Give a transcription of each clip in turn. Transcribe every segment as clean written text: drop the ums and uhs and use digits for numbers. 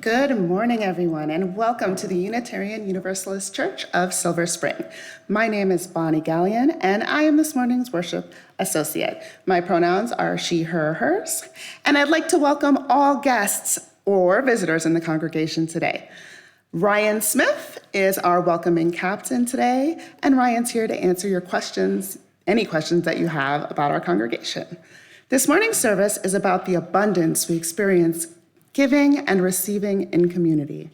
Good morning, everyone, and welcome to the Unitarian Universalist Church of Silver Spring. My name is Bonnie Gallion, and I am this morning's worship associate. My pronouns are she, her, hers, and I'd like to welcome all guests or visitors in the congregation today. Ryan Smith is our welcoming captain today, and Ryan's here to answer your questions, any questions that you have about our congregation. This morning's service is about the abundance we experience giving and receiving in community.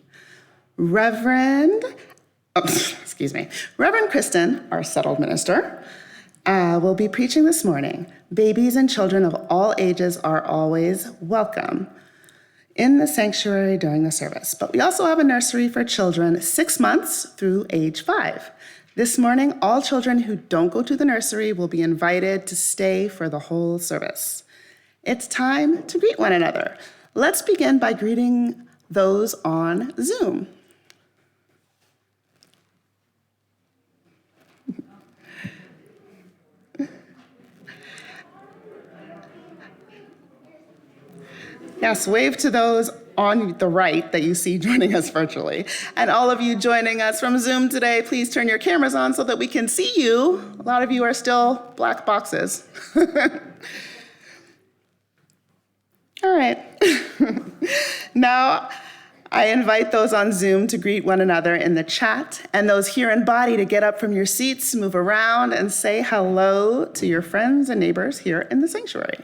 Reverend Kristen, our settled minister, will be preaching this morning. Babies and children of all ages are always welcome in the sanctuary during the service. But we also have a nursery for children 6 months through age 5. This morning, all children who don't go to the nursery will be invited to stay for the whole service. It's time to greet one another. Let's begin by greeting those on Zoom. Yes, wave to those on the right that you see joining us virtually. And all of you joining us from Zoom today, please turn your cameras on so that we can see you. A lot of you are still black boxes. All right. Now, I invite those on Zoom to greet one another in the chat, and those here in body to get up from your seats, move around, and say hello to your friends and neighbors here in the sanctuary.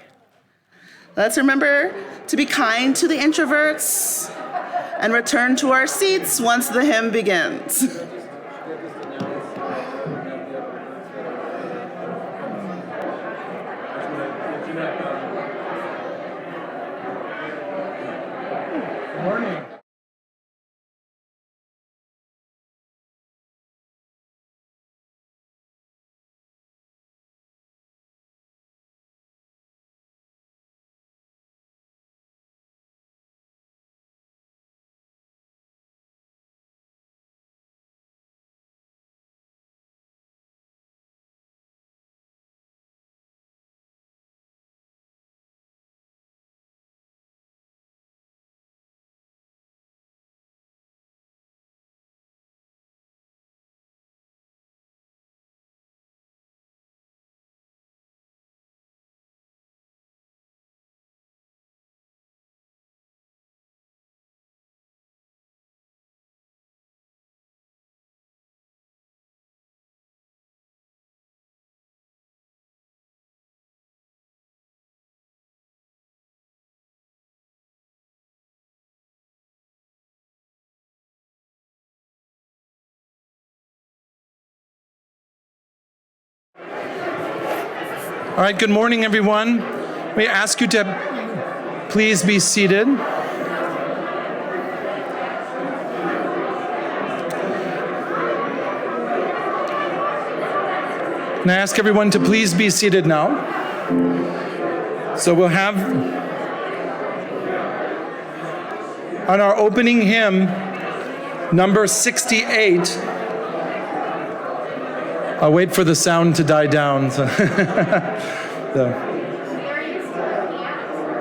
Let's remember to be kind to the introverts and return to our seats once the hymn begins. Good morning. All right, good morning, everyone. We ask you to please be seated. And I ask everyone to please be seated now. So we'll have on our opening hymn, number 68. I'll wait for the sound to die down.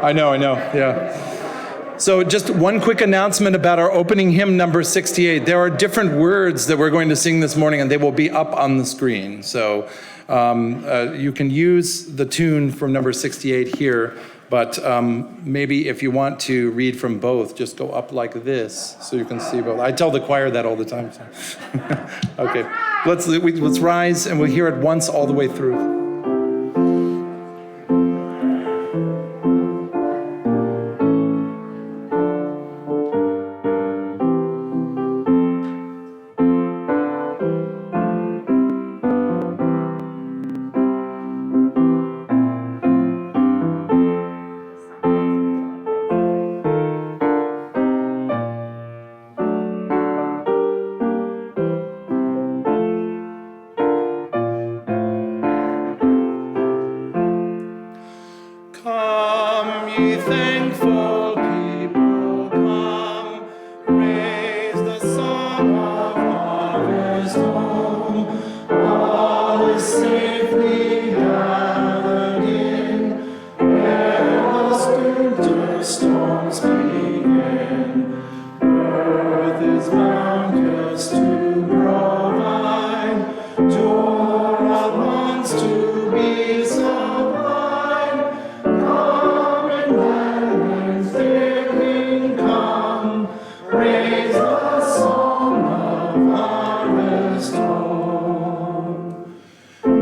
I know, yeah. So just one quick announcement about our opening hymn, number 68. There are different words that we're going to sing this morning, and they will be up on the screen. So you can use the tune from number 68 here, but maybe if you want to read from both, just go up like this so you can see both. I tell the choir that all the time. So. Okay, let's rise and we'll hear it once all the way through.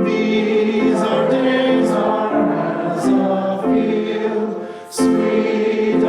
These are days are as a field, sweet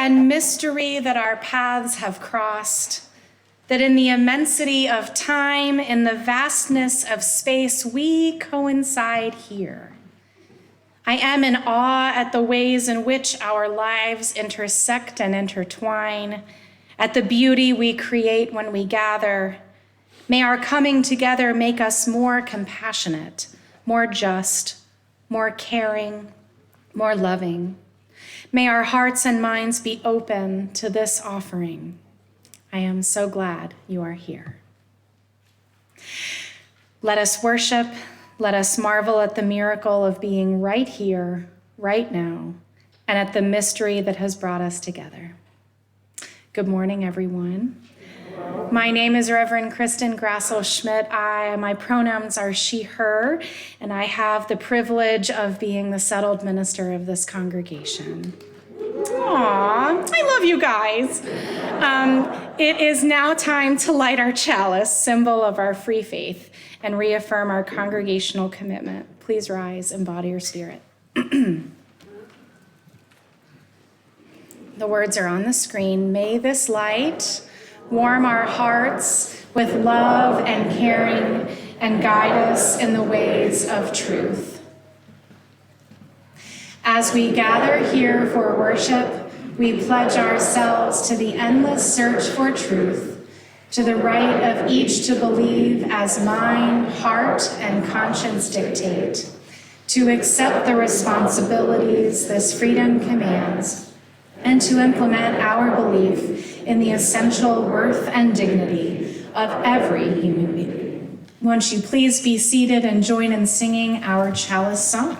And mystery that our paths have crossed, that in the immensity of time, in the vastness of space, we coincide here. I am in awe at the ways in which our lives intersect and intertwine, at the beauty we create when we gather. May our coming together make us more compassionate, more just, more caring, more loving. May our hearts and minds be open to this offering. I am so glad you are here. Let us worship. Let us marvel at the miracle of being right here, right now, and at the mystery that has brought us together. Good morning, everyone. My name is Reverend Kristen Grassel-Schmidt. My pronouns are she, her, and I have the privilege of being the settled minister of this congregation. Aw, I love you guys. It is now time to light our chalice, symbol of our free faith, and reaffirm our congregational commitment. Please rise and embody your spirit. The words are on the screen. May this light warm our hearts with love and caring and guide us in the ways of truth. As we gather here for worship, we pledge ourselves to the endless search for truth, to the right of each to believe as mind, heart, and conscience dictate, to accept the responsibilities this freedom commands, and to implement our belief in the essential worth and dignity of every human being. Won't you please be seated and join in singing our chalice song?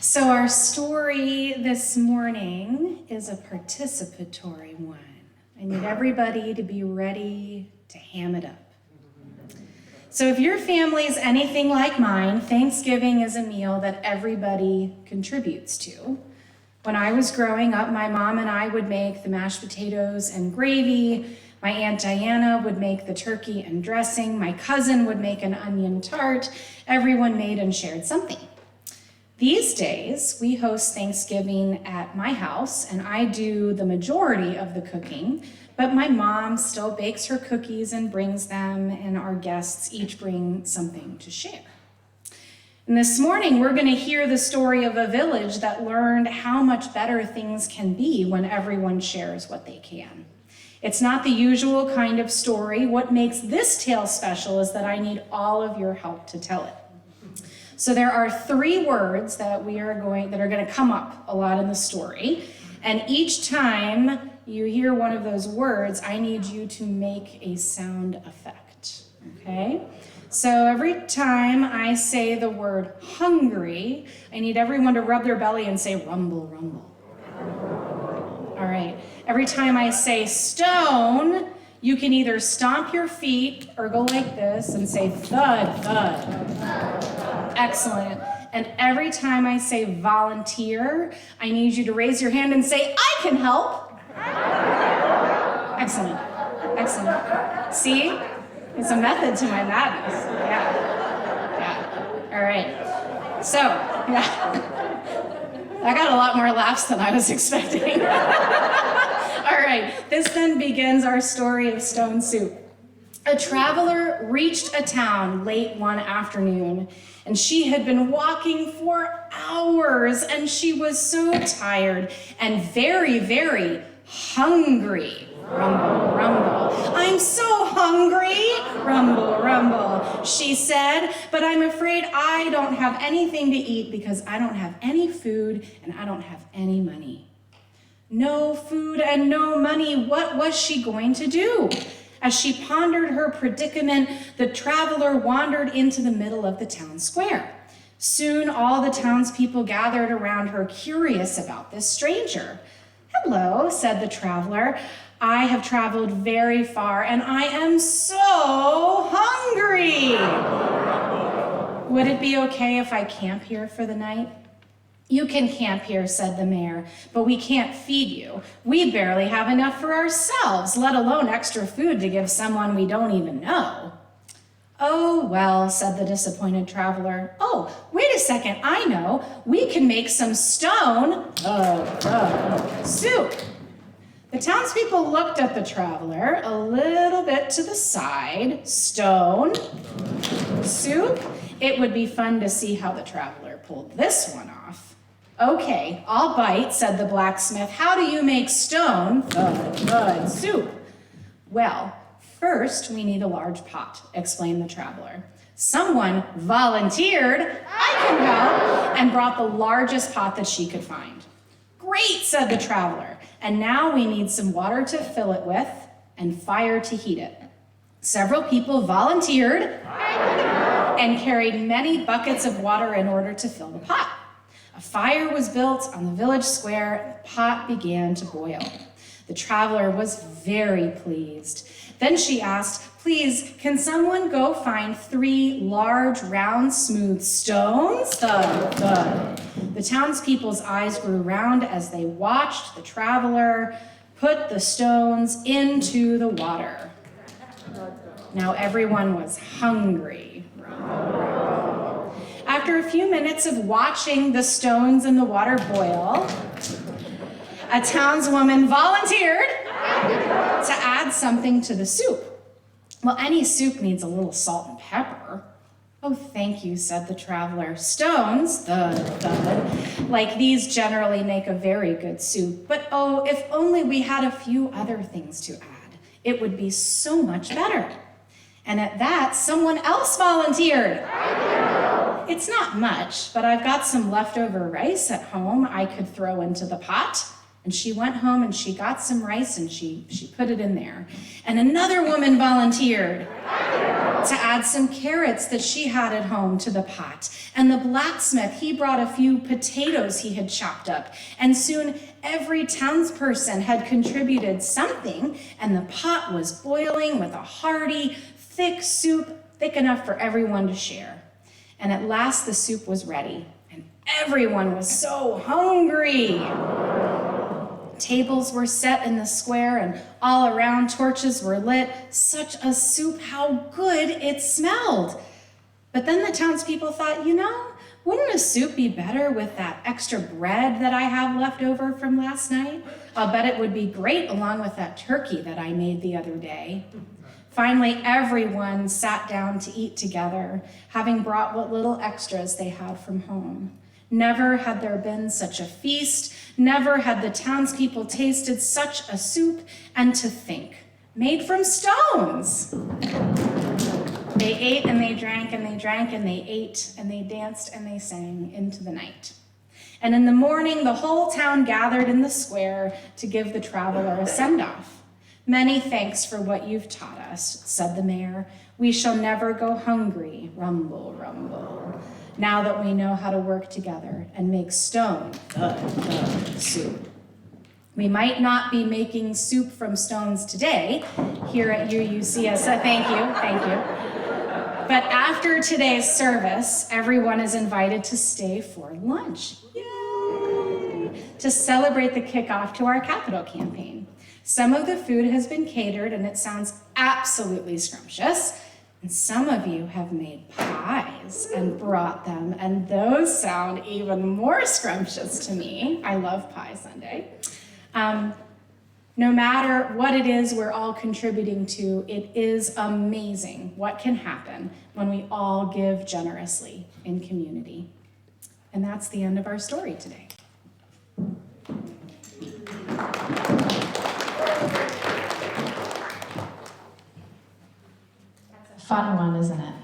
So our story this morning is a participatory one. I need everybody to be ready to ham it up. So if your family is anything like mine, Thanksgiving is a meal that everybody contributes to. When I was growing up, my mom and I would make the mashed potatoes and gravy. My Aunt Diana would make the turkey and dressing. My cousin would make an onion tart. Everyone made and shared something. These days, we host Thanksgiving at my house, and I do the majority of the cooking, but my mom still bakes her cookies and brings them, and our guests each bring something to share. And this morning, we're going to hear the story of a village that learned how much better things can be when everyone shares what they can. It's not the usual kind of story. What makes this tale special is that I need all of your help to tell it. So there are 3 words that are going to come up a lot in the story, and each time you hear one of those words, I need you to make a sound effect, okay? So every time I say the word hungry, I need everyone to rub their belly and say rumble, rumble. All right. Every time I say stone, you can either stomp your feet or go like this and say thud, thud. Excellent. And every time I say volunteer, I need you to raise your hand and say, I can help. Excellent. Excellent. See? It's a method to my madness. Yeah. All right. So, yeah. I got a lot more laughs than I was expecting. All right. This then begins our story of stone soup. A traveler reached a town late one afternoon, and she had been walking for hours, and she was so tired and very, very hungry. Rumble, rumble. I'm so hungry. Rumble, rumble. She said, but I'm afraid I don't have anything to eat because I don't have any food and I don't have any money. No food and no money. What was she going to do? As she pondered her predicament, the traveler wandered into the middle of the town square. Soon all the townspeople gathered around her, curious about this stranger. Hello, said the traveler. I have traveled very far and I am so hungry. Would it be okay if I camp here for the night? You can camp here, said the mayor, but we can't feed you. We barely have enough for ourselves, let alone extra food to give someone we don't even know. Oh, well, said the disappointed traveler. Oh, wait a second, I know. We can make some stone soup. The townspeople looked at the traveler a little bit to the side. Stone soup? It would be fun to see how the traveler pulled this one off. Okay, I'll bite, said the blacksmith. How do you make stone soup? Well, first we need a large pot, explained the traveler. Someone volunteered, I can help, and brought the largest pot that she could find. Great, said the traveler. And now we need some water to fill it with and fire to heat it. Several people volunteered and carried many buckets of water in order to fill the pot. A fire was built on the village square and the pot began to boil. The traveler was very pleased. Then she asked, please, can someone go find 3 large, round, smooth stones? Thud, thud. The townspeople's eyes grew round as they watched the traveler put the stones into the water. Now everyone was hungry. After a few minutes of watching the stones in the water boil, a townswoman volunteered to add something to the soup. Well, any soup needs a little salt and pepper. Oh, thank you, said the traveler. Stones, thud, thud, like these generally make a very good soup. But oh, if only we had a few other things to add, it would be so much better. And at that, someone else volunteered. It's not much, but I've got some leftover rice at home I could throw into the pot. And she went home and she got some rice and she put it in there. And another woman volunteered to add some carrots that she had at home to the pot. And the blacksmith, he brought a few potatoes he had chopped up. And soon every townsperson had contributed something, and the pot was boiling with a hearty, thick soup, thick enough for everyone to share. And at last the soup was ready, and everyone was so hungry. Tables were set in the square and all around torches were lit. Such a soup, how good it smelled. But then the townspeople thought, wouldn't a soup be better with that extra bread that I have left over from last night? I'll bet it would be great along with that turkey that I made the other day. Finally, everyone sat down to eat together, having brought what little extras they had from home. Never had there been such a feast. Never had the townspeople tasted such a soup. And to think, made from stones. They ate and they drank and they drank and they ate and they danced and they sang into the night. And in the morning, the whole town gathered in the square to give the traveler a send-off. "Many thanks for what you've taught us," said the mayor. "We shall never go hungry, rumble, rumble, now that we know how to work together and make stone, soup. We might not be making soup from stones today here at UUCSS. Thank you. But after today's service, everyone is invited to stay for lunch. Yay! To celebrate the kickoff to our capital campaign. Some of the food has been catered and it sounds absolutely scrumptious. And some of you have made pies and brought them, and those sound even more scrumptious to me. I love Pie Sunday. No matter what it is we're all contributing to, it is amazing what can happen when we all give generously in community. And that's the end of our story today. That's a fun one, isn't it?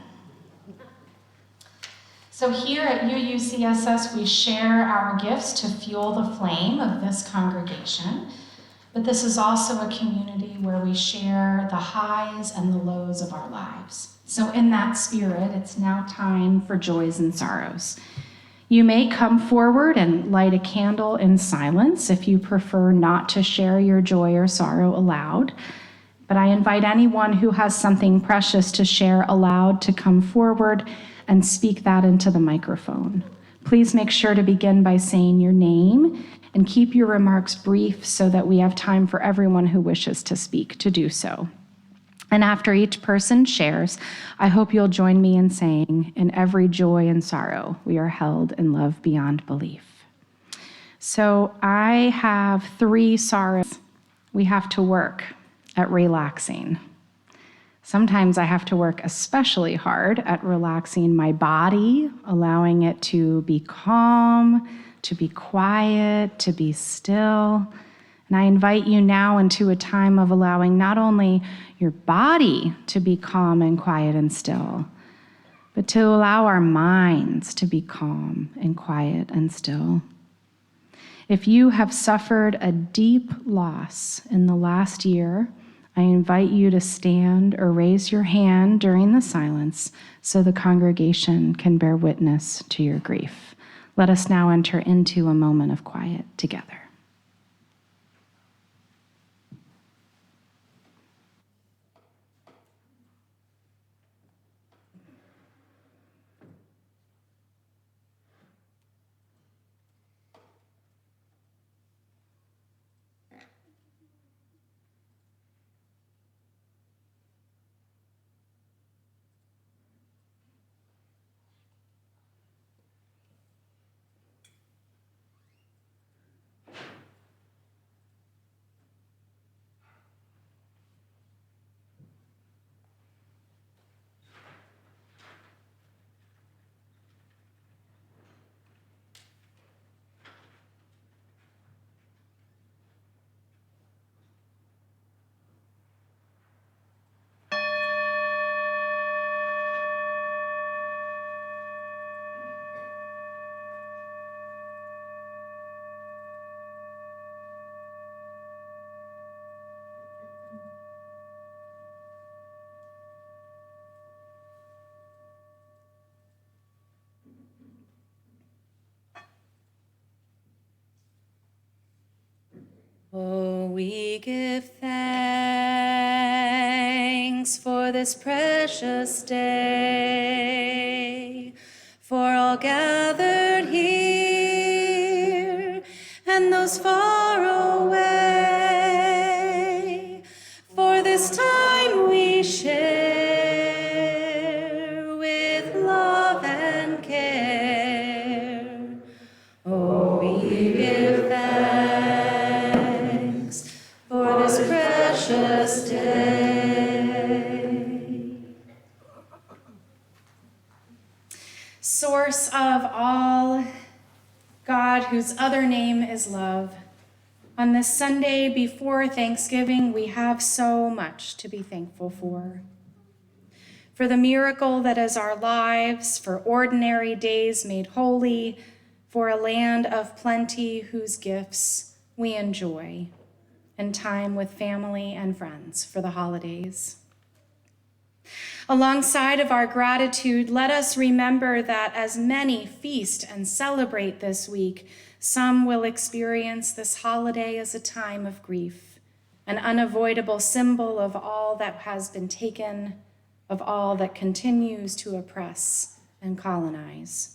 So here at UUCSS, we share our gifts to fuel the flame of this congregation. But this is also a community where we share the highs and the lows of our lives. So in that spirit, it's now time for joys and sorrows. You may come forward and light a candle in silence if you prefer not to share your joy or sorrow aloud. But I invite anyone who has something precious to share aloud to come forward and speak that into the microphone. Please make sure to begin by saying your name and keep your remarks brief so that we have time for everyone who wishes to speak to do so. And after each person shares, I hope you'll join me in saying, "In every joy and sorrow, we are held in love beyond belief." So I have 3 sorrows. We have to work at relaxing. Sometimes I have to work especially hard at relaxing my body, allowing it to be calm, to be quiet, to be still. And I invite you now into a time of allowing not only your body to be calm and quiet and still, but to allow our minds to be calm and quiet and still. If you have suffered a deep loss in the last year, I invite you to stand or raise your hand during the silence so the congregation can bear witness to your grief. Let us now enter into a moment of quiet together. Oh, we give thanks for this precious day, for all gathered here and those far away, for this time we share with love and care. Oh, we give thanks for this precious day. Source of all, God, whose other name is love, on this Sunday before Thanksgiving, we have so much to be thankful for. For the miracle that is our lives, for ordinary days made holy, for a land of plenty whose gifts we enjoy, and time with family and friends for the holidays. Alongside of our gratitude, let us remember that as many feast and celebrate this week, some will experience this holiday as a time of grief, an unavoidable symbol of all that has been taken, of all that continues to oppress and colonize.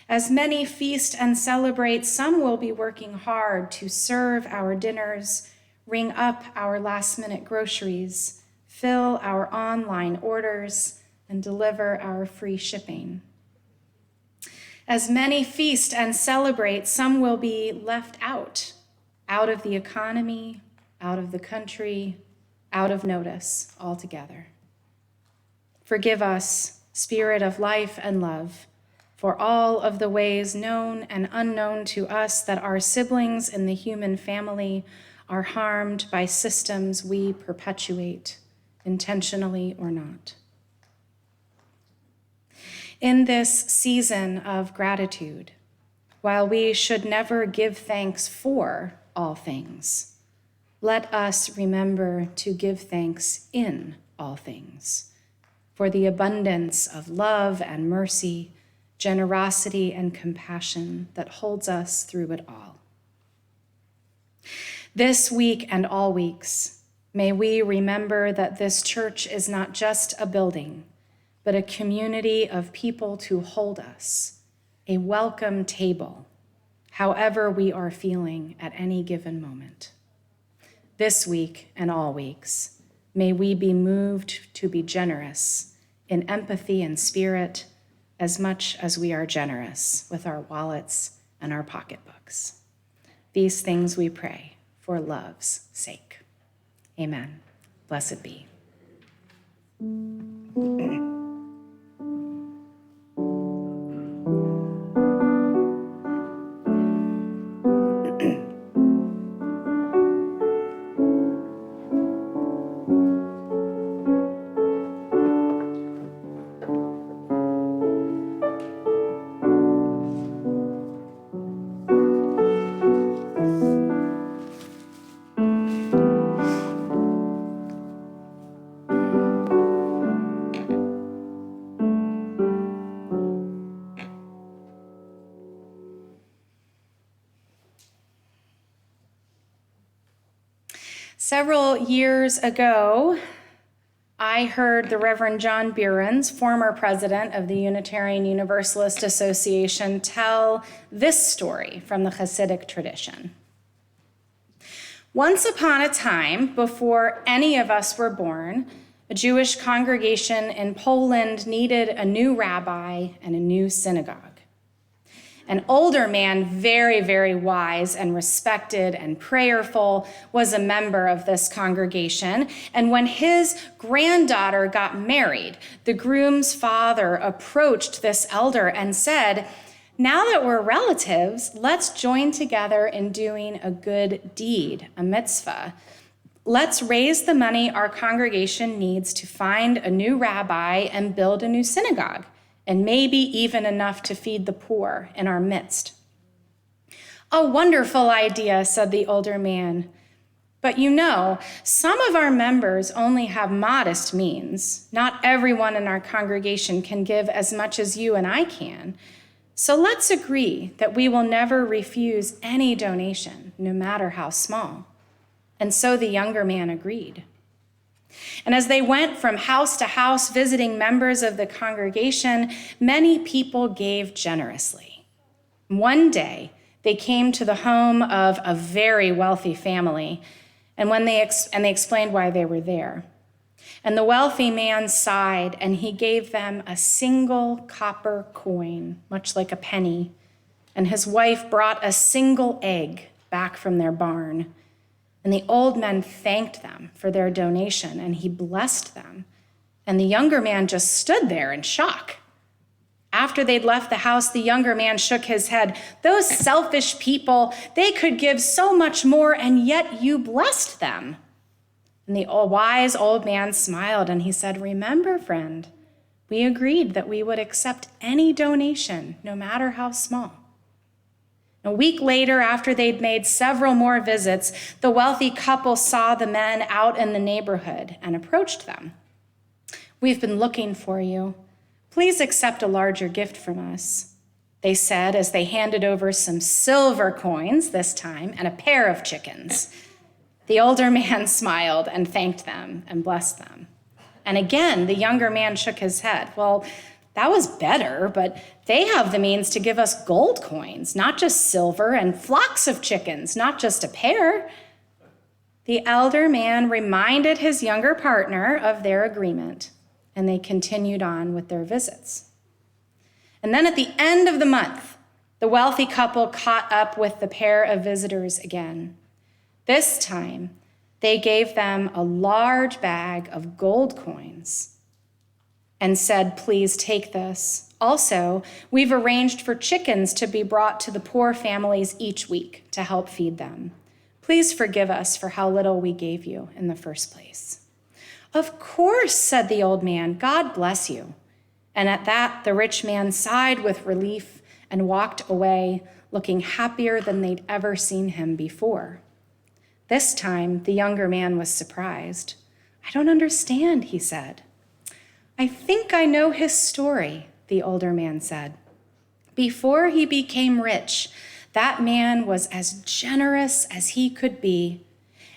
As many feast and celebrate, some will be working hard to serve our dinners, ring up our last-minute groceries, fill our online orders, and deliver our free shipping. As many feast and celebrate, some will be left out of the economy, out of the country, out of notice altogether. Forgive us, Spirit of life and love, for all of the ways known and unknown to us that our siblings in the human family are harmed by systems we perpetuate, intentionally or not. In this season of gratitude, while we should never give thanks for all things, let us remember to give thanks in all things, for the abundance of love and mercy, generosity and compassion that holds us through it all. This week and all weeks, may we remember that this church is not just a building, but a community of people to hold us, a welcome table, however we are feeling at any given moment. This week and all weeks, may we be moved to be generous in empathy and spirit as much as we are generous with our wallets and our pocketbooks. These things we pray for love's sake. Amen. Blessed be. Several years ago, I heard the Reverend John Behrens, former president of the Unitarian Universalist Association, tell this story from the Hasidic tradition. Once upon a time, before any of us were born, a Jewish congregation in Poland needed a new rabbi and a new synagogue. An older man, very, very wise and respected and prayerful, was a member of this congregation. And when his granddaughter got married, the groom's father approached this elder and said, "Now that we're relatives, let's join together in doing a good deed, a mitzvah. Let's raise the money our congregation needs to find a new rabbi and build a new synagogue, and maybe even enough to feed the poor in our midst." "A wonderful idea," said the older man. "But you know, some of our members only have modest means. Not everyone in our congregation can give as much as you and I can. So let's agree that we will never refuse any donation, no matter how small." And so the younger man agreed. And as they went from house to house visiting members of the congregation, many people gave generously. One day, they came to the home of a very wealthy family, and they explained why they were there. And the wealthy man sighed, and he gave them a single copper coin, much like a penny, and his wife brought a single egg back from their barn. And the old man thanked them for their donation, and he blessed them. And the younger man just stood there in shock. After they'd left the house, the younger man shook his head. "Those selfish people, they could give so much more, and yet you blessed them." And the wise old man smiled, and he said, "Remember, friend, we agreed that we would accept any donation, no matter how small. A week later, after they'd made several more visits, the wealthy couple saw the men out in the neighborhood and approached them. "We've been looking for you. Please accept a larger gift from us," they said as they handed over some silver coins this time and a pair of chickens. The older man smiled and thanked them and blessed them. And again, the younger man shook his head. "Well, that was better, but they have the means to give us gold coins, not just silver, and flocks of chickens, not just a pair." The elder man reminded his younger partner of their agreement, and they continued on with their visits. And then at the end of the month, the wealthy couple caught up with the pair of visitors again. This time, they gave them a large bag of gold coins and said, "Please take this. Also, we've arranged for chickens to be brought to the poor families each week to help feed them. Please forgive us for how little we gave you in the first place." "Of course," said the old man. "God bless you." And at that, the rich man sighed with relief and walked away, looking happier than they'd ever seen him before. This time, the younger man was surprised. "I don't understand," he said. "I think I know his story," the older man said. "Before he became rich, that man was as generous as he could be.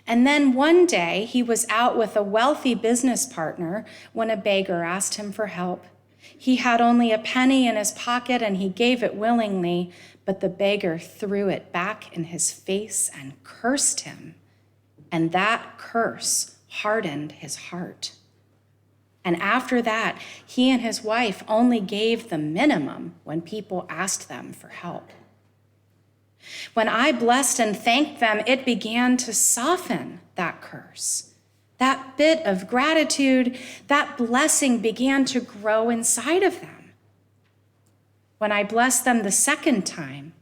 And then one day he was out with a wealthy business partner when a beggar asked him for help. He had only a penny in his pocket and he gave it willingly, but the beggar threw it back in his face and cursed him. And that curse hardened his heart. And after that, he and his wife only gave the minimum when people asked them for help. When I blessed and thanked them, it began to soften that curse. That bit of gratitude, that blessing began to grow inside of them. When I blessed them the second time,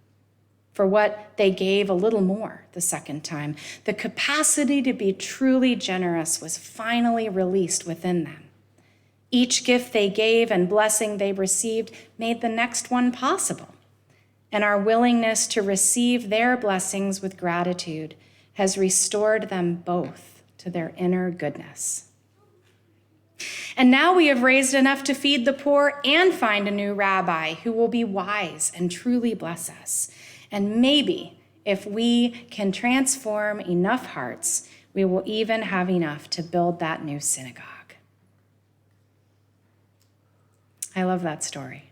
for what they gave a little more the second time, the capacity to be truly generous was finally released within them. Each gift they gave and blessing they received made the next one possible. And our willingness to receive their blessings with gratitude has restored them both to their inner goodness. And now we have raised enough to feed the poor and find a new rabbi who will be wise and truly bless us. And maybe if we can transform enough hearts, we will even have enough to build that new synagogue. I love that story.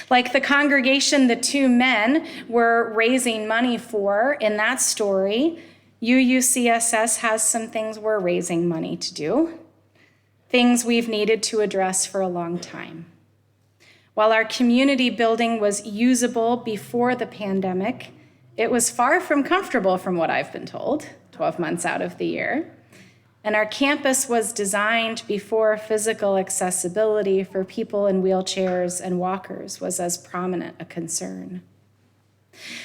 Like the congregation the two men were raising money for in that story, UUCSS has some things we're raising money to do, things we've needed to address for a long time. While our community building was usable before the pandemic, it was far from comfortable from what I've been told, 12 months out of the year. And our campus was designed before physical accessibility for people in wheelchairs and walkers was as prominent a concern.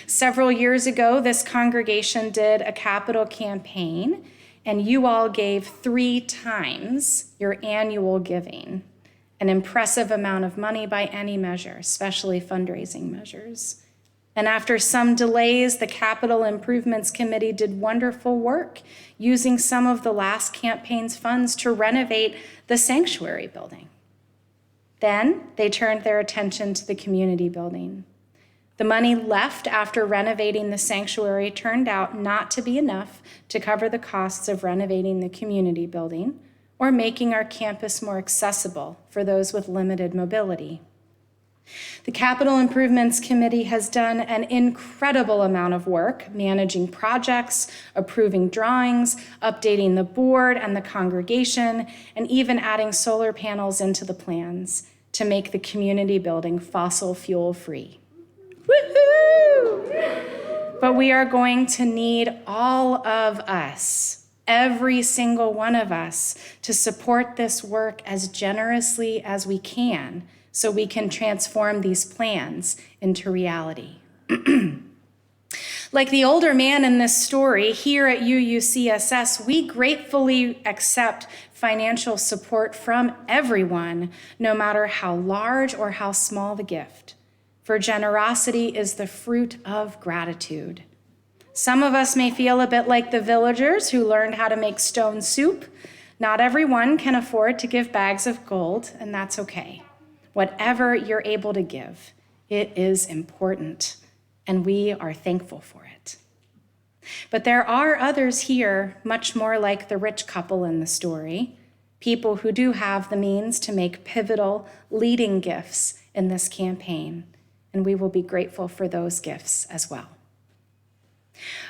Several years ago, this congregation did a capital campaign, and you all gave 3 times your annual giving, an impressive amount of money by any measure, especially fundraising measures. And after some delays, the Capital Improvements Committee did wonderful work using some of the last campaign's funds to renovate the sanctuary building. Then they turned their attention to the community building. The money left after renovating the sanctuary turned out not to be enough to cover the costs of renovating the community building or making our campus more accessible for those with limited mobility. The Capital Improvements Committee has done an incredible amount of work managing projects, approving drawings, updating the board and the congregation, and even adding solar panels into the plans to make the community building fossil fuel free. Woohoo! But we are going to need all of us, every single one of us, to support this work as generously as we can, so we can transform these plans into reality. Like the older man in this story, here at UUCSS, we gratefully accept financial support from everyone, no matter how large or how small the gift. for generosity is the fruit of gratitude. Some of us may feel a bit like the villagers who learned how to make stone soup. Not everyone can afford to give bags of gold, and that's okay. Whatever you're able to give, it is important, and we are thankful for it. But there are others here, much more like the rich couple in the story, people who do have the means to make pivotal, leading gifts in this campaign, and we will be grateful for those gifts as well.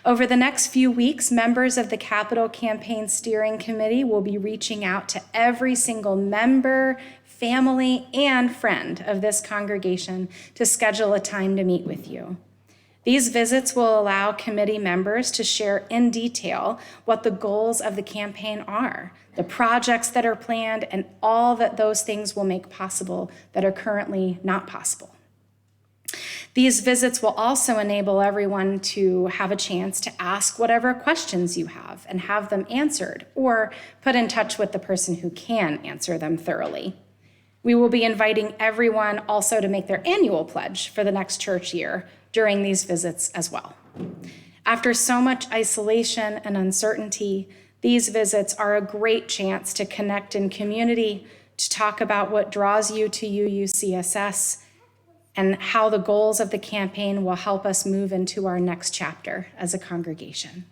Over the next few weeks, members of the Capital Campaign Steering Committee will be reaching out to every single member, family, and friend of this congregation to schedule a time to meet with you. These visits will allow committee members to share in detail what the goals of the campaign are, the projects that are planned, and all that those things will make possible that are currently not possible. These visits will also enable everyone to have a chance to ask whatever questions you have and have them answered, or put in touch with the person who can answer them thoroughly. We will be inviting everyone also to make their annual pledge for the next church year during these visits as well. After so much isolation and uncertainty, these visits are a great chance to connect in community, to talk about what draws you to UUCSS, and how the goals of the campaign will help us move into our next chapter as a congregation.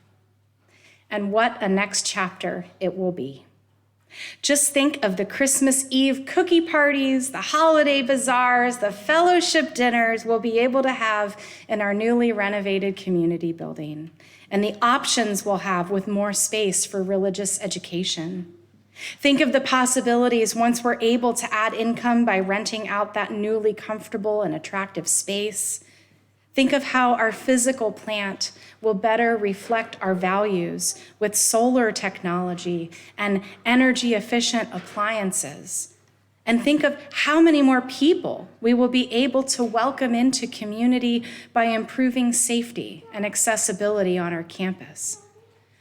And what a next chapter it will be. Just think of the Christmas Eve cookie parties, the holiday bazaars, the fellowship dinners we'll be able to have in our newly renovated community building, and the options we'll have with more space for religious education. Think of the possibilities once we're able to add income by renting out that newly comfortable and attractive space. Think of how our physical plant will better reflect our values with solar technology and energy-efficient appliances. And think of how many more people we will be able to welcome into community by improving safety and accessibility on our campus.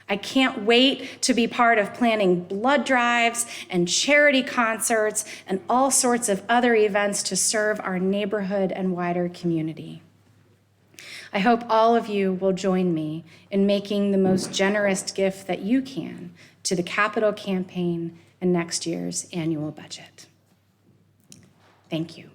I can't wait to be part of planning blood drives and charity concerts and all sorts of other events to serve our neighborhood and wider community. I hope all of you will join me in making the most generous gift that you can to the Capital Campaign and next year's annual budget. Thank you.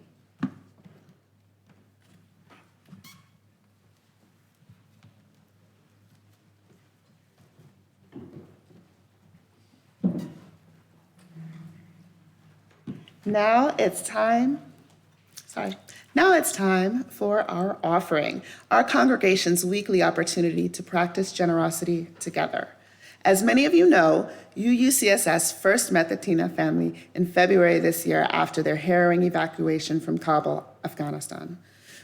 Now it's time for our offering, our congregation's weekly opportunity to practice generosity together. As many of you know, UUCSS first met the Tina family in February this year after their harrowing evacuation from Kabul, Afghanistan.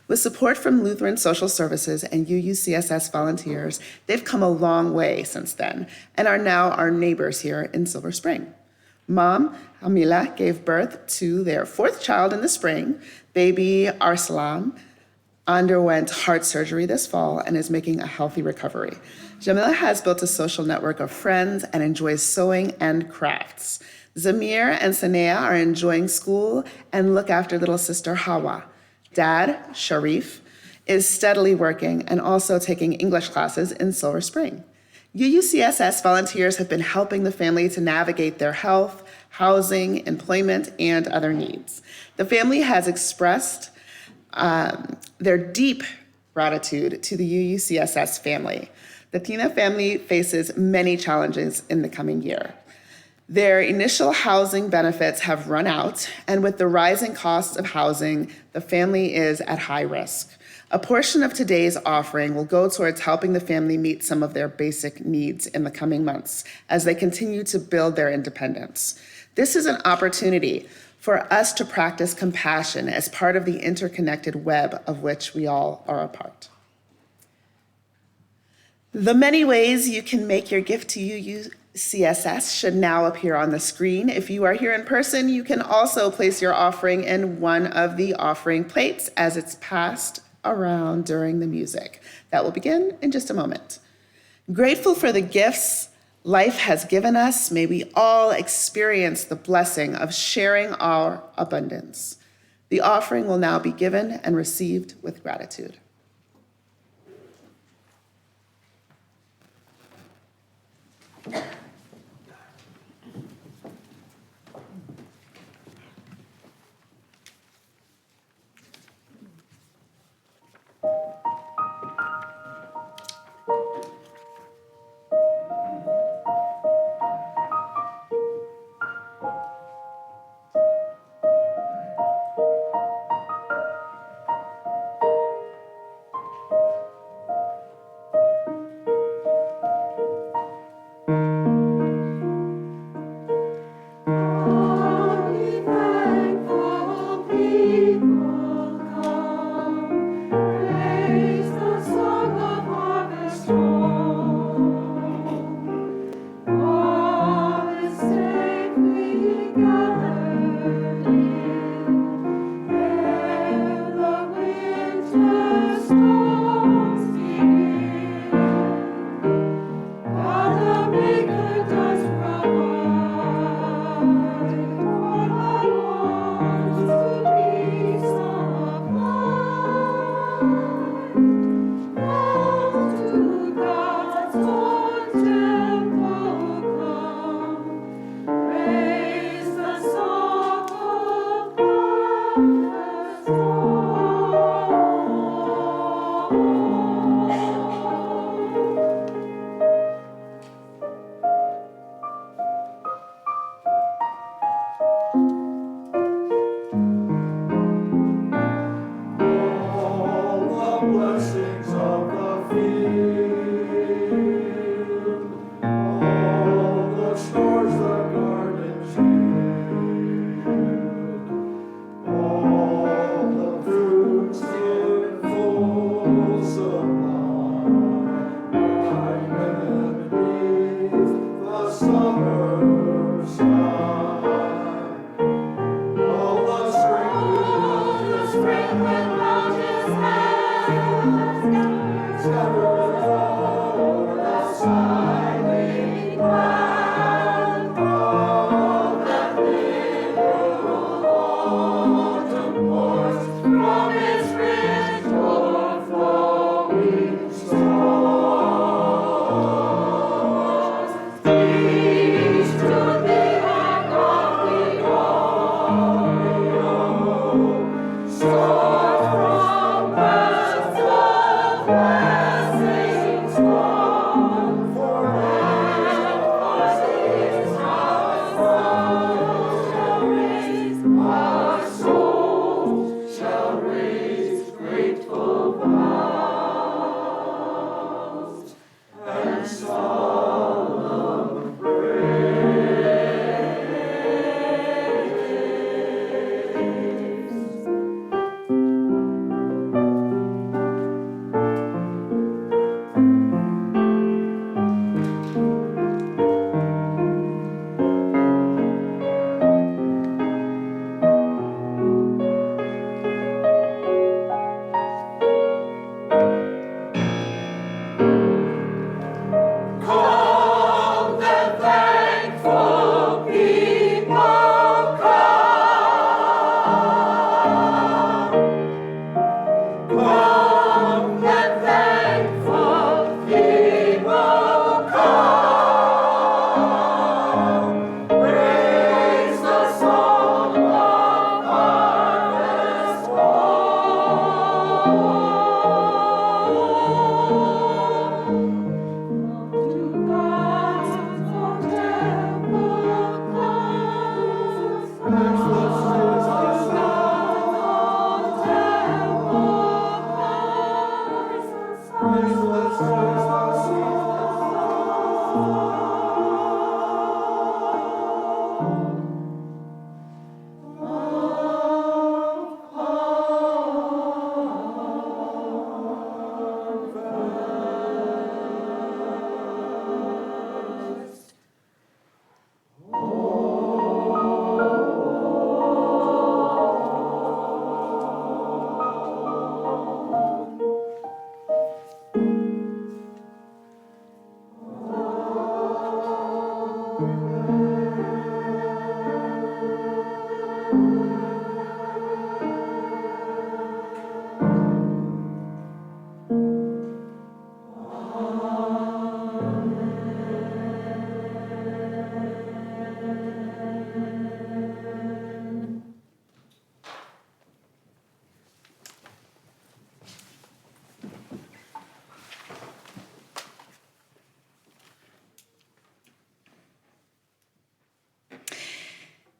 With support from Lutheran Social Services and UUCSS volunteers, they've come a long way since then and are now our neighbors here in Silver Spring. Mom, Amila, gave birth to their fourth child in the spring. Baby Arsalan underwent heart surgery this fall and is making a healthy recovery. Jamila has built a social network of friends and enjoys sewing and crafts. Zamir and Sanea are enjoying school and look after little sister Hawa. Dad, Sharif, is steadily working and also taking English classes in Silver Spring. UUCSS volunteers have been helping the family to navigate their health, housing, employment, and other needs. The family has expressed their deep gratitude to the UUCSS family. The Tina family faces many challenges in the coming year. Their initial housing benefits have run out, and with the rising costs of housing, the family is at high risk. A portion of today's offering will go towards helping the family meet some of their basic needs in the coming months as they continue to build their independence. This is an opportunity for us to practice compassion as part of the interconnected web of which we all are a part. The many ways you can make your gift to UUCSS should now appear on the screen. If you are here in person, you can also place your offering in one of the offering plates as it's passed around during the music. That will begin in just a moment. Grateful for the gifts life has given us, may we all experience the blessing of sharing our abundance. The offering will now be given and received with gratitude.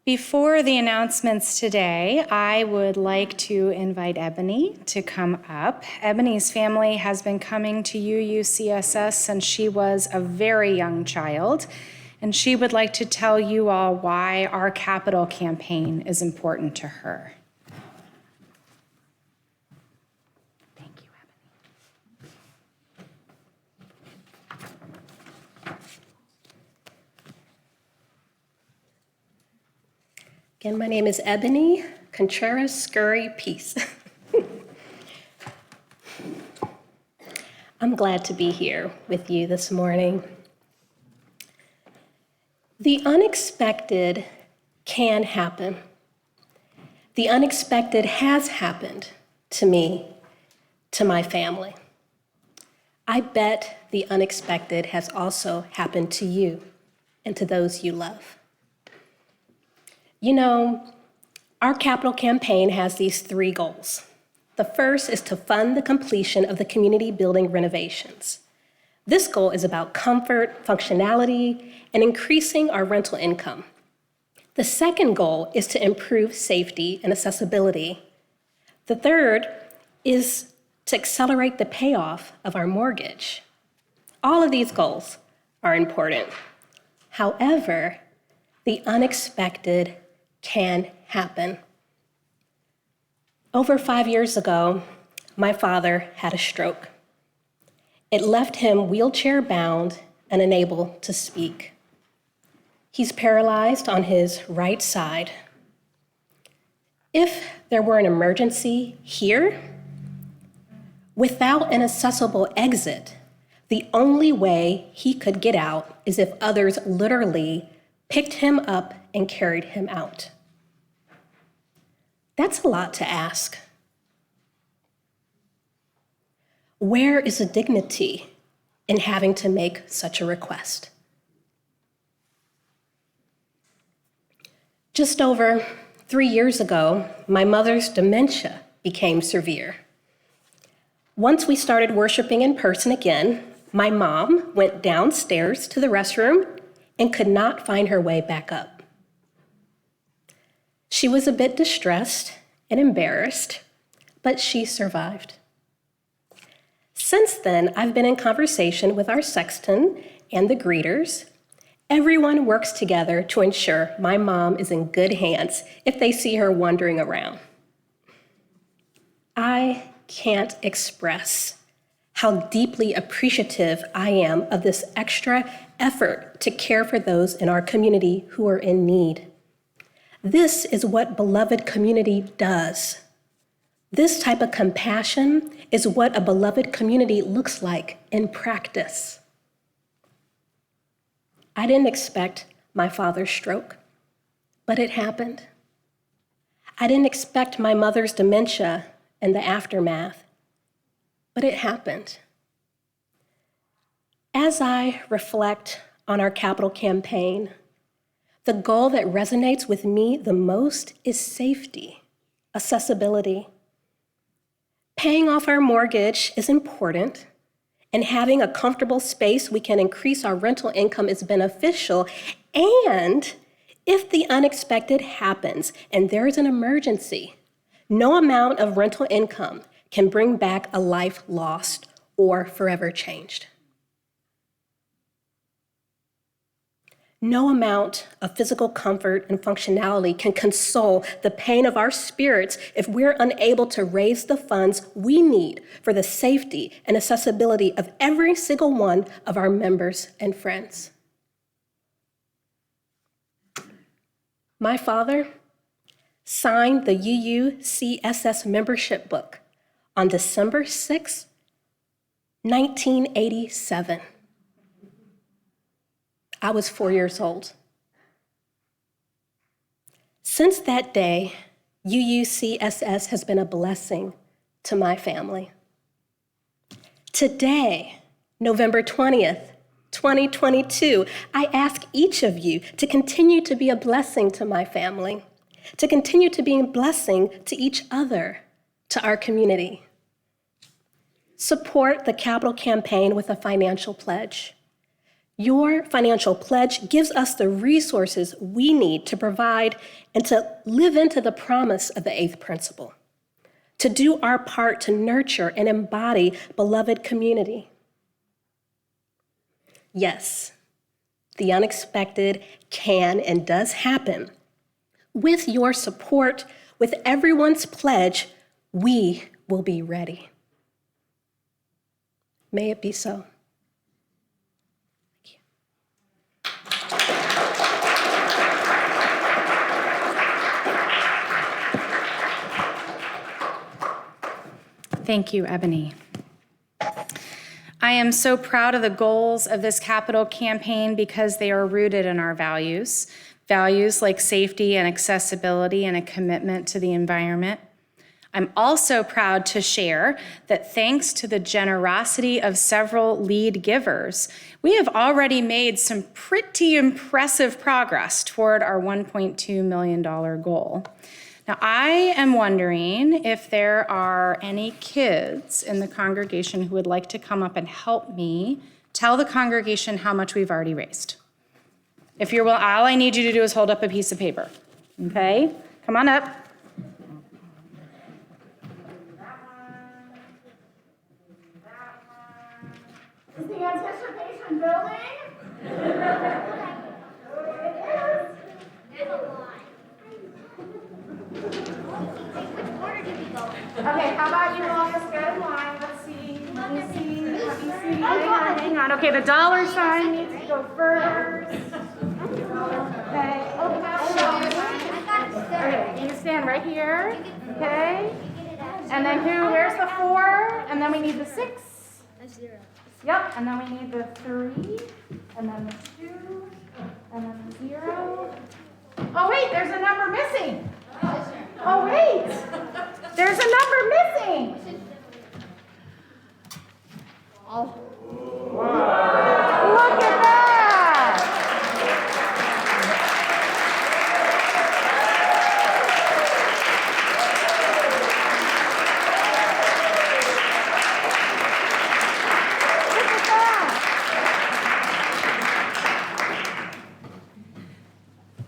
Before the announcements today, I would like to invite Ebony to come up. Ebony's family has been coming to UUCSS since she was a very young child, and she would like to tell you all why our capital campaign is important to her. Thank you, Ebony. Again, my name is Ebony Contreras Scurry Peace. I'm glad to be here with you this morning. The unexpected can happen. The unexpected has happened to me, to my family. I bet the unexpected has also happened to you and to those you love. You know, our capital campaign has these 3 goals. The first is to fund the completion of the community building renovations. This goal is about comfort, functionality, and increasing our rental income. The second goal is to improve safety and accessibility. The third is to accelerate the payoff of our mortgage. All of these goals are important. However, the unexpected can happen. Over 5 years ago, my father had a stroke. It left him wheelchair-bound and unable to speak. He's paralyzed on his right side. If there were an emergency here, without an accessible exit, the only way he could get out is if others literally picked him up and carried him out. That's a lot to ask. Where is the dignity in having to make such a request? Just over 3 years ago, my mother's dementia became severe. Once we started worshiping in person again, my mom went downstairs to the restroom and could not find her way back up. She was a bit distressed and embarrassed, but she survived. Since then, I've been in conversation with our sexton and the greeters. Everyone works together to ensure my mom is in good hands if they see her wandering around. I can't express how deeply appreciative I am of this extra effort to care for those in our community who are in need. This is what beloved community does. This type of compassion is what a beloved community looks like in practice. I didn't expect my father's stroke, but it happened. I didn't expect my mother's dementia and the aftermath, but it happened. As I reflect on our capital campaign, the goal that resonates with me the most is safety, accessibility. Paying off our mortgage is important, and having a comfortable space we can increase our rental income is beneficial. And if the unexpected happens and there is an emergency, no amount of rental income can bring back a life lost or forever changed. No amount of physical comfort and functionality can console the pain of our spirits if we're unable to raise the funds we need for the safety and accessibility of every single one of our members and friends. My father signed the UUCSS membership book on December 6, 1987. I was 4 years old. Since that day, UUCSS has been a blessing to my family. Today, November 20th, 2022, I ask each of you to continue to be a blessing to my family, to continue to be a blessing to each other, to our community. Support the capital campaign with a financial pledge. Your financial pledge gives us the resources we need to provide and to live into the promise of the 8th principle, to do our part to nurture and embody beloved community. Yes, the unexpected can and does happen. With your support, with everyone's pledge, we will be ready. May it be so. Thank you, Ebony. I am so proud of the goals of this capital campaign because they are rooted in our values. Values like safety and accessibility and a commitment to the environment. I'm also proud to share that thanks to the generosity of several lead givers, we have already made some pretty impressive progress toward our $1.2 million goal. Now, I am wondering if there are any kids in the congregation who would like to come up and help me tell the congregation how much we've already raised. If you're willing, all I need you to do is hold up a piece of paper, okay? Come on up. Is the anticipation building? Okay, how about you all just get in line? Let's see. Let me see. Hang on. Okay, the dollar sign needs to go first. Okay. Okay, you stand right here. Okay. And then where's the 4? And then we need the 6. A 0. Yep, and then we need the 3. And then the 2. And then the 0. Oh, wait, there's a number missing. Oh, wait. There's a number missing. Oh. Look at that. Look at that.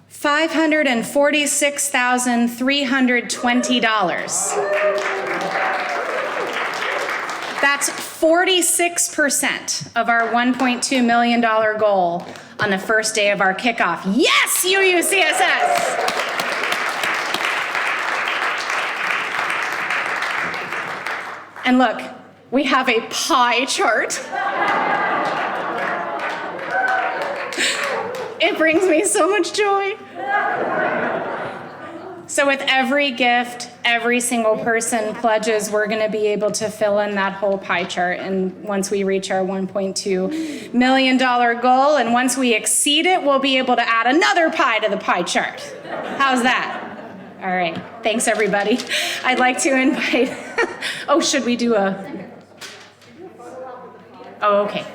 $546,320. That's 46% of our $1.2 million goal on the first day of our kickoff. Yes, UUCSS! And look, we have a pie chart. It brings me so much joy. So with every gift, every single person pledges, we're going to be able to fill in that whole pie chart. And once we reach our $1.2 million goal, and once we exceed it, we'll be able to add another pie to the pie chart. How's that? All right. Thanks, everybody. I'd like to invite... Oh, should we do a... Oh, okay.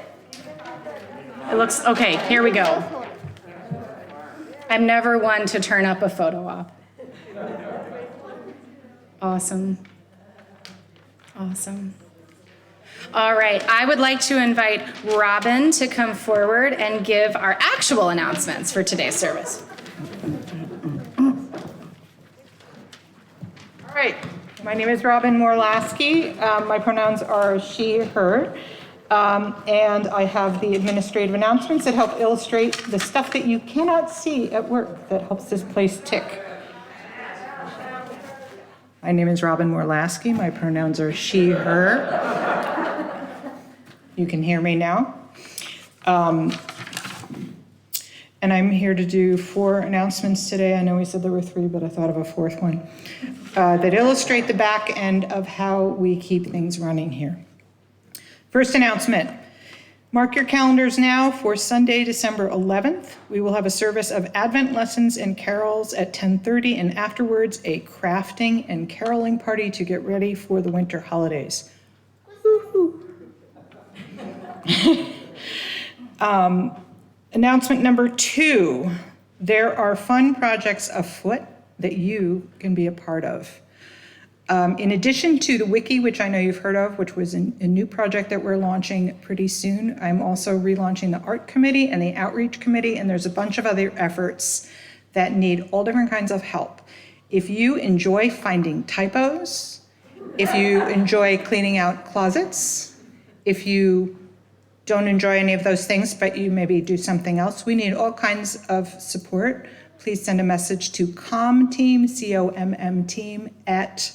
It looks... Okay, here we go. I'm never one to turn up a photo op. Awesome. Awesome. All right, I would like to invite Robin to come forward and give our actual announcements for today's service. All right, my name is Robin Morlaski. My pronouns are she, her. And I have the administrative announcements that help illustrate the stuff that you cannot see at work that helps this place tick. My name is Robin Morlaski. My pronouns are she, her. You can hear me now. And I'm here to do 4 announcements today. I know we said there were 3, but I thought of a 4th one that illustrate the back end of how we keep things running here. First announcement, mark your calendars now for Sunday, December 11th. We will have a service of Advent lessons and carols at 10:30, and afterwards a crafting and caroling party to get ready for the winter holidays. Announcement number 2, there are fun projects afoot that you can be a part of. In addition to the wiki, which I know you've heard of, which was a new project that we're launching pretty soon, I'm also relaunching the art committee and the outreach committee, and there's a bunch of other efforts that need all different kinds of help. If you enjoy finding typos, if you enjoy cleaning out closets, if you don't enjoy any of those things, but you maybe do something else, we need all kinds of support. Please send a message to COMMTEAM, C-O-M-M team, at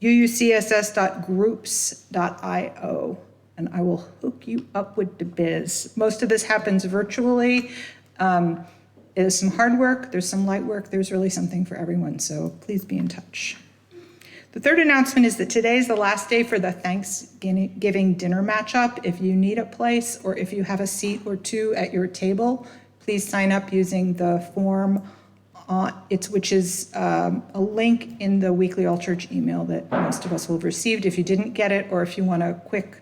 uucss.groups.io, and I will hook you up with the biz. Most of this happens virtually. There's some hard work, there's some light work, there's really something for everyone, so please be in touch. The third announcement is that today is the last day for the Thanksgiving dinner matchup. If you need a place or if you have a seat or two at your table, please sign up using the form, which is a link in the weekly All Church email that most of us will have received. If you didn't get it, or if you want a quick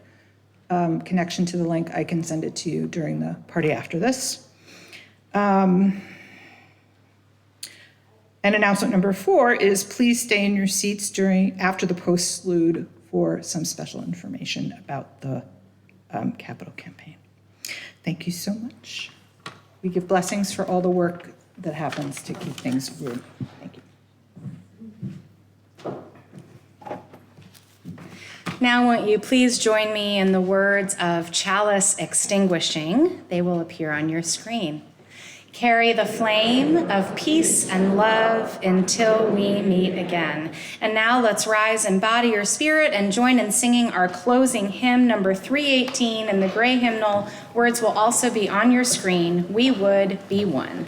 connection to the link, I can send it to you during the party after this. And announcement number 4 is please stay in your seats after the postlude for some special information about the capital campaign. Thank you so much. We give blessings for all the work that happens to keep things moving. Thank you. Now won't you please join me in the words of chalice extinguishing? They will appear on your screen. Carry the flame of peace and love until we meet again. And now let's rise in body or spirit and join in singing our closing hymn, number 318, in the gray hymnal. Words will also be on your screen. We would be one.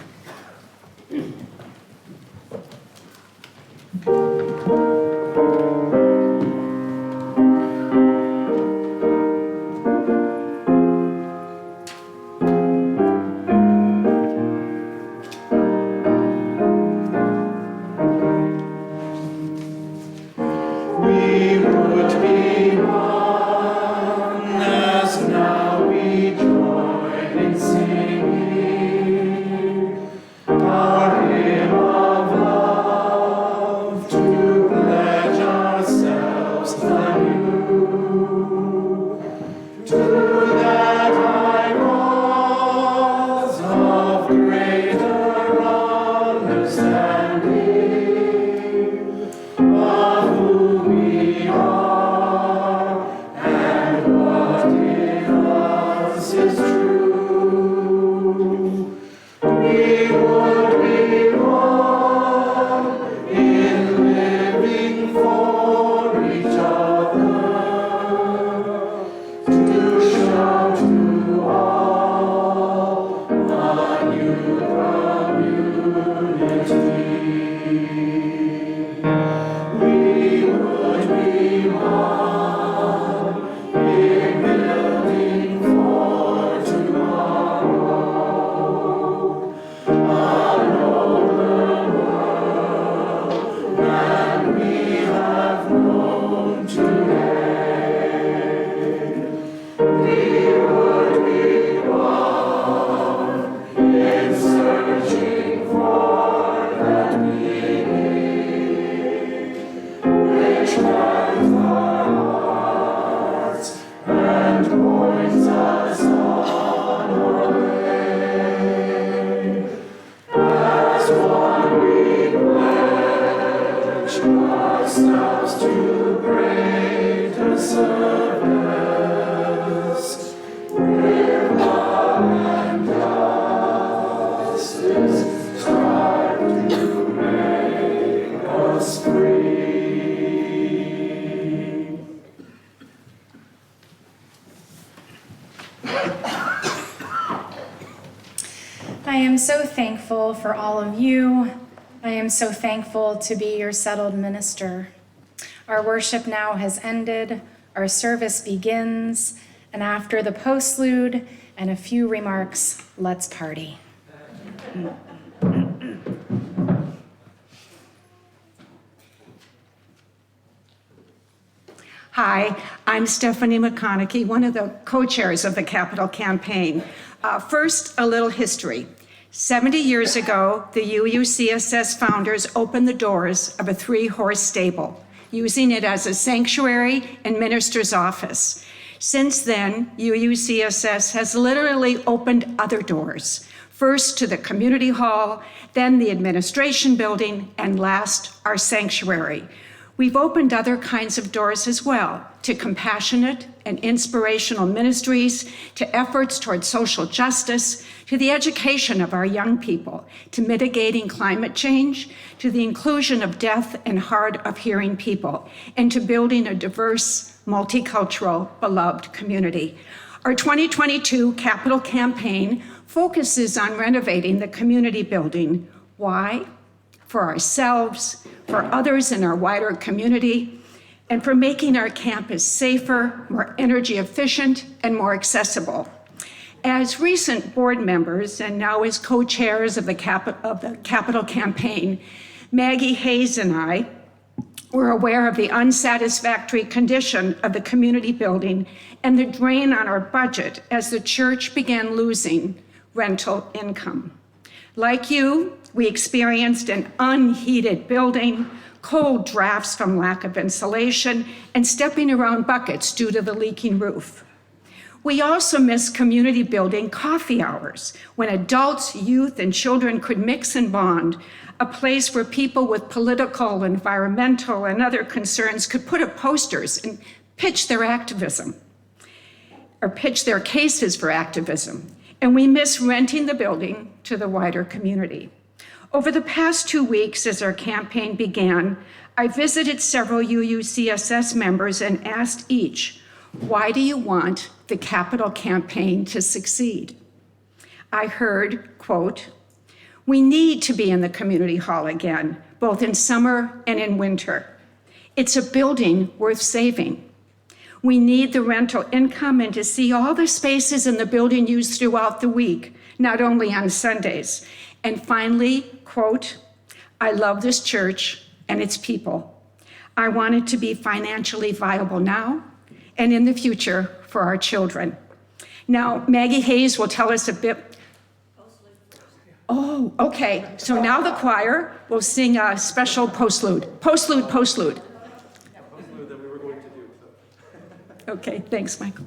I am so thankful for all of you. I am so thankful to be your settled minister. Our worship now has ended. Our service begins. And after the postlude and a few remarks, let's party. Hi, I'm Stephanie McConaughey, one of the co-chairs of the Capital Campaign. First, a little history. 70 years ago, the UUCSS founders opened the doors of a 3-horse stable. using it as a sanctuary and minister's office. Since then, UUCSS has literally opened other doors, first to the community hall, then the administration building, and last, our sanctuary. We've opened other kinds of doors as well, to compassionate and inspirational ministries, to efforts toward social justice, to the education of our young people, to mitigating climate change, to the inclusion of deaf and hard of hearing people, and to building a diverse, multicultural, beloved community. Our 2022 capital campaign focuses on renovating the community building. Why? For ourselves, for others in our wider community, and for making our campus safer, more energy efficient, and more accessible. As recent board members, and now as co-chairs of the capital campaign, Maggie Hayes and I were aware of the unsatisfactory condition of the community building and the drain on our budget as the church began losing rental income. Like you, we experienced an unheated building, cold drafts from lack of insulation, and stepping around buckets due to the leaking roof. We also missed community building coffee hours, when adults, youth, and children could mix and bond, a place where people with political, environmental, and other concerns could put up posters and pitch their activism, or pitch their cases for activism. And we miss renting the building to the wider community. Over the past 2 weeks, as our campaign began, I visited several UUCSS members and asked each, why do you want the capital campaign to succeed? I heard, quote, we need to be in the community hall again, both in summer and in winter. It's a building worth saving. We need the rental income and to see all the spaces in the building used throughout the week, not only on Sundays. And finally, quote, I love this church and its people. I want it to be financially viable now and in the future for our children. Now, Maggie Hayes will tell us a bit. Oh, okay. So now the choir will sing a special postlude. Postlude, postlude. Okay, thanks, Michael.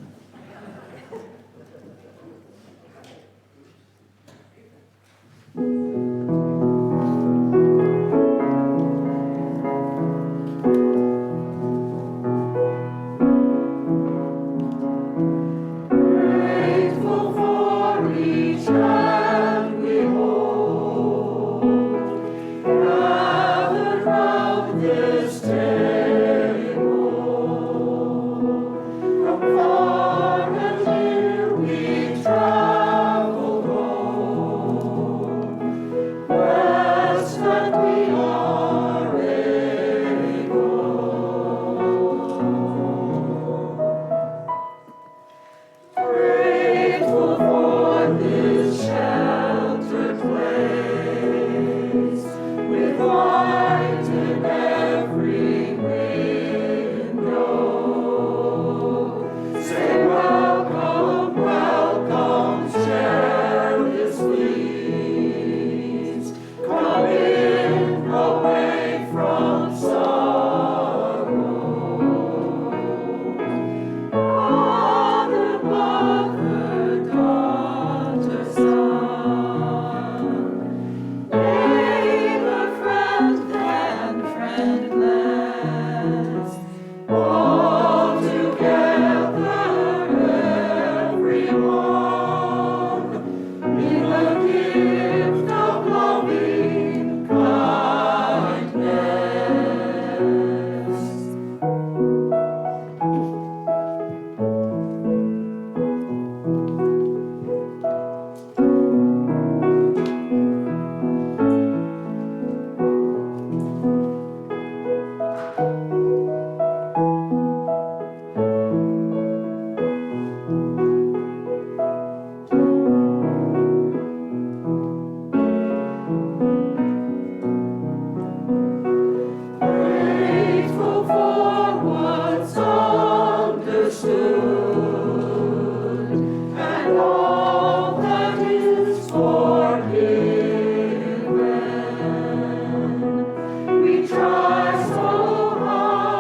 We try so hard.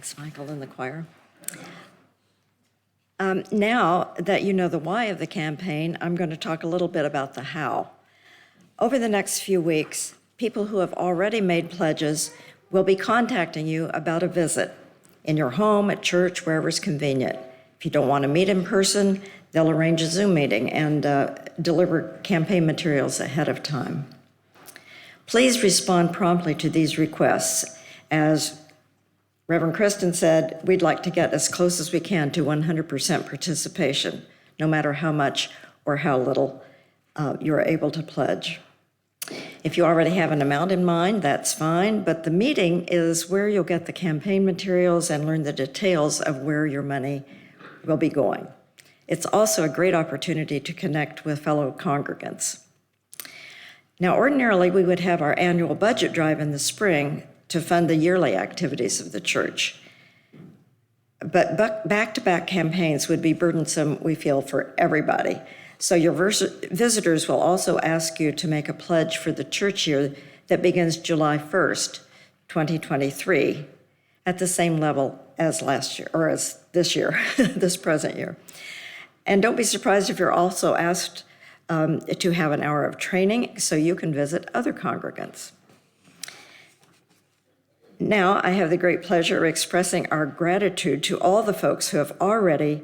Thanks, Michael and the choir. Now that you know the why of the campaign, I'm going to talk a little bit about the how. Over the next few weeks, people who have already made pledges will be contacting you about a visit in your home, at church, wherever is convenient. If you don't want to meet in person, they'll arrange a Zoom meeting and deliver campaign materials ahead of time. Please respond promptly to these requests. As Reverend Kristen said, we'd like to get as close as we can to 100% participation, no matter how much or how little you're able to pledge. If you already have an amount in mind, that's fine, but the meeting is where you'll get the campaign materials and learn the details of where your money will be going. It's also a great opportunity to connect with fellow congregants. Now, ordinarily, we would have our annual budget drive in the spring to fund the yearly activities of the church. But back-to-back campaigns would be burdensome, we feel, for everybody. So your visitors will also ask you to make a pledge for the church year that begins July 1st, 2023, at the same level as last year, or as this year, this present year. And don't be surprised if you're also asked to have an hour of training so you can visit other congregants. Now, I have the great pleasure of expressing our gratitude to all the folks who have already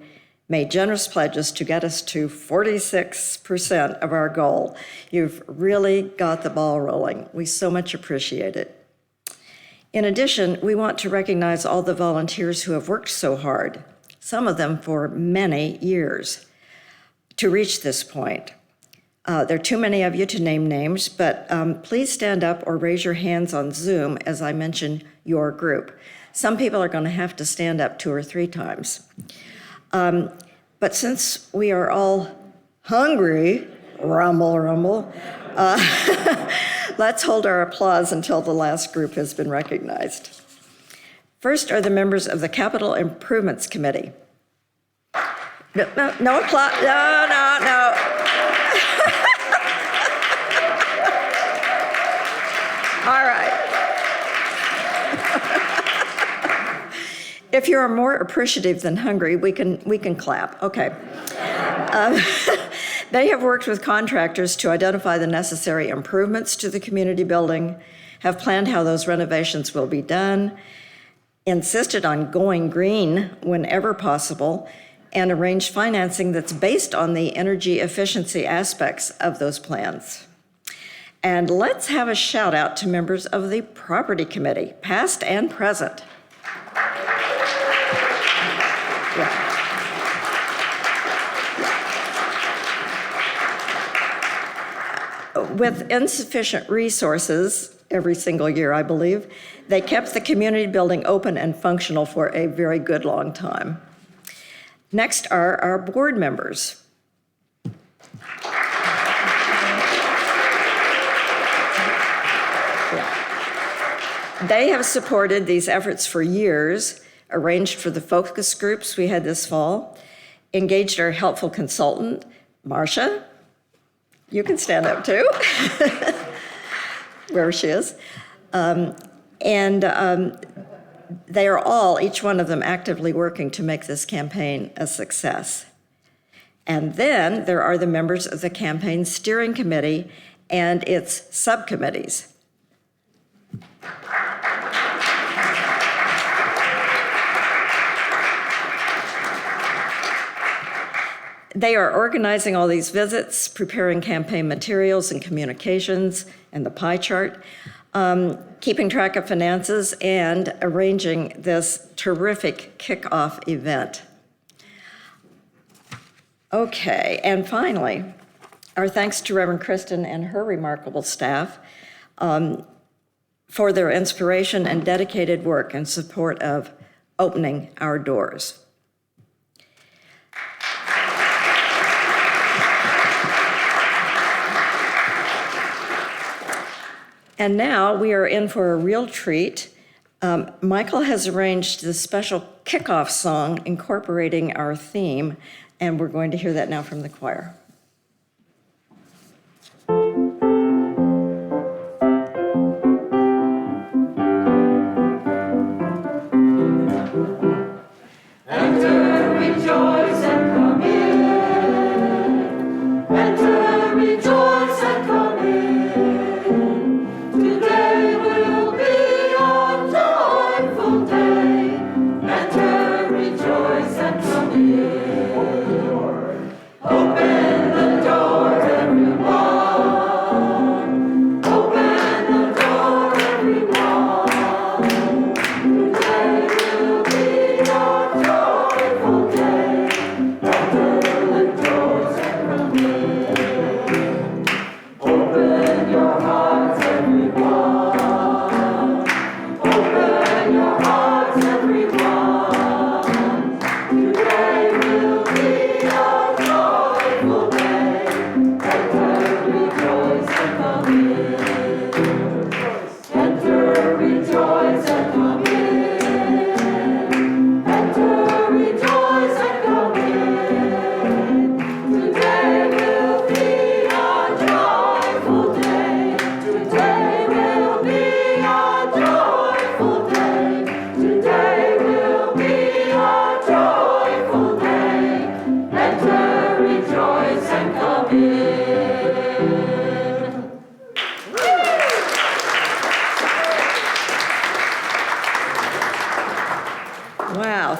made generous pledges to get us to 46% of our goal. You've really got the ball rolling. We so much appreciate it. In addition, we want to recognize all the volunteers who have worked so hard, some of them for many years, to reach this point. There are too many of you to name names, but please stand up or raise your hands on Zoom as I mention your group. Some people are going to have to stand up 2 or 3 times. But since we are all hungry, rumble, rumble, let's hold our applause until the last group has been recognized. First are the members of the Capital Improvements Committee. No applause, no. All right. If you are more appreciative than hungry, we can clap. Okay. They have worked with contractors to identify the necessary improvements to the community building, have planned how those renovations will be done, insisted on going green whenever possible, and arranged financing that's based on the energy efficiency aspects of those plans. And let's have a shout out to members of the Property Committee, past and present. With insufficient resources every single year, I believe, they kept the community building open and functional for a very good long time. Next are our board members. They have supported these efforts for years, arranged for the focus groups we had this fall, engaged our helpful consultant, Marcia. You can stand up too, wherever she is. They are all, each one of them, actively working to make this campaign a success. And then there are the members of the campaign steering committee and its subcommittees. They are organizing all these visits, preparing campaign materials and communications and the pie chart, keeping track of finances, and arranging this terrific kickoff event. Okay, and finally, our thanks to Reverend Kristen and her remarkable staff for their inspiration and dedicated work in support of opening our doors. And now we are in for a real treat. Michael has arranged this special kickoff song incorporating our theme, and we're going to hear that now from the choir.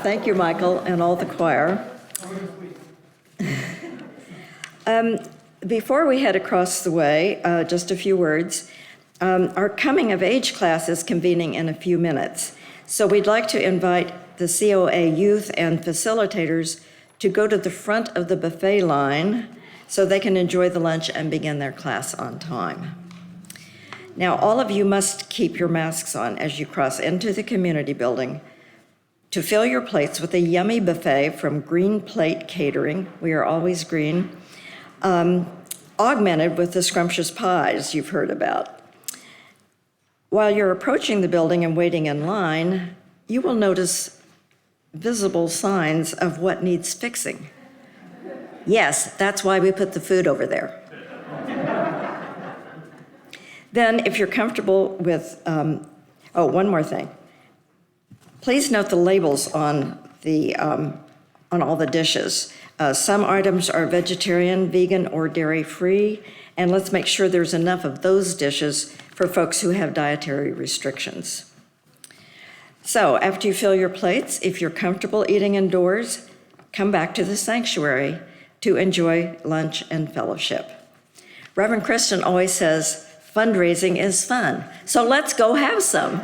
thank you, Michael, and all the choir. Before we head across the way, just a few words. Our coming of age class is convening in a few minutes. So we'd like to invite the COA youth and facilitators to go to the front of the buffet line so they can enjoy the lunch and begin their class on time. Now, all of you must keep your masks on as you cross into the community building to fill your plates with a yummy buffet from Green Plate Catering. We are always green. Augmented with the scrumptious pies you've heard about. While you're approaching the building and waiting in line, you will notice visible signs of what needs fixing. Yes, that's why we put the food over there. Then, if you're comfortable with, one more thing. Please note the labels on all the dishes. Some items are vegetarian, vegan, or dairy-free, and let's make sure there's enough of those dishes for folks who have dietary restrictions. So, after you fill your plates, if you're comfortable eating indoors, come back to the sanctuary to enjoy lunch and fellowship. Reverend Kristen always says, fundraising is fun, so let's go have some.